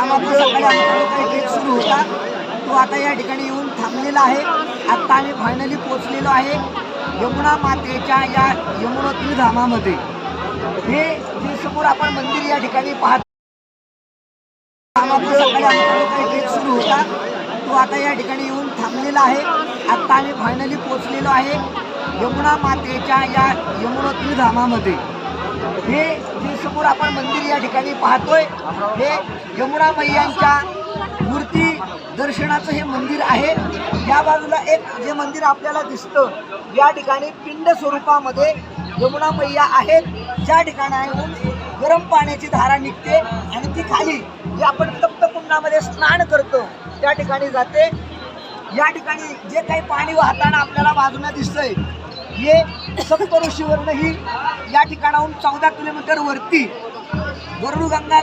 कामाचा सकाळी आमच्याकडे काही ट्रेक सुरू होता, तो आता या ठिकाणी येऊन थांबलेला आहे। आता आम्ही फायनली पोहोचलेलो आहे यमुना मातेच्या या यमुनोत्री धामामध्ये। हे जे समोर आपण मंदिर या ठिकाणी पाहतो, कामाचा सकाळी आमच्याकडे काही ट्रेक सुरू होता, तो आता या ठिकाणी येऊन थांबलेला आहे। आता आम्ही फायनली पोहोचलेलो आहे यमुना मातेच्या या यमुनोत्री धामामध्ये। हे जे समोर आपण मंदिर या ठिकाणी पाहतोय, हे यमुना मैयांच्या मूर्ती दर्शनाचं हे मंदिर आहे। या बाजूला एक जे मंदिर आपल्याला दिसतं, या ठिकाणी पिंड स्वरूपामध्ये यमुना मैया आहेत, ज्या ठिकाणाहून गरम पाण्याची धारा निघते आणि ती खाली जे आपण तप्त कुंडामध्ये स्नान करतो त्या ठिकाणी जाते। या ठिकाणी जे काही पाणी वाहताना आपल्याला बाजूला दिसतंय, हे सप्तऋषीवरनं ही या ठिकाणाहून 14 किलोमीटर वरती वरुणगंगा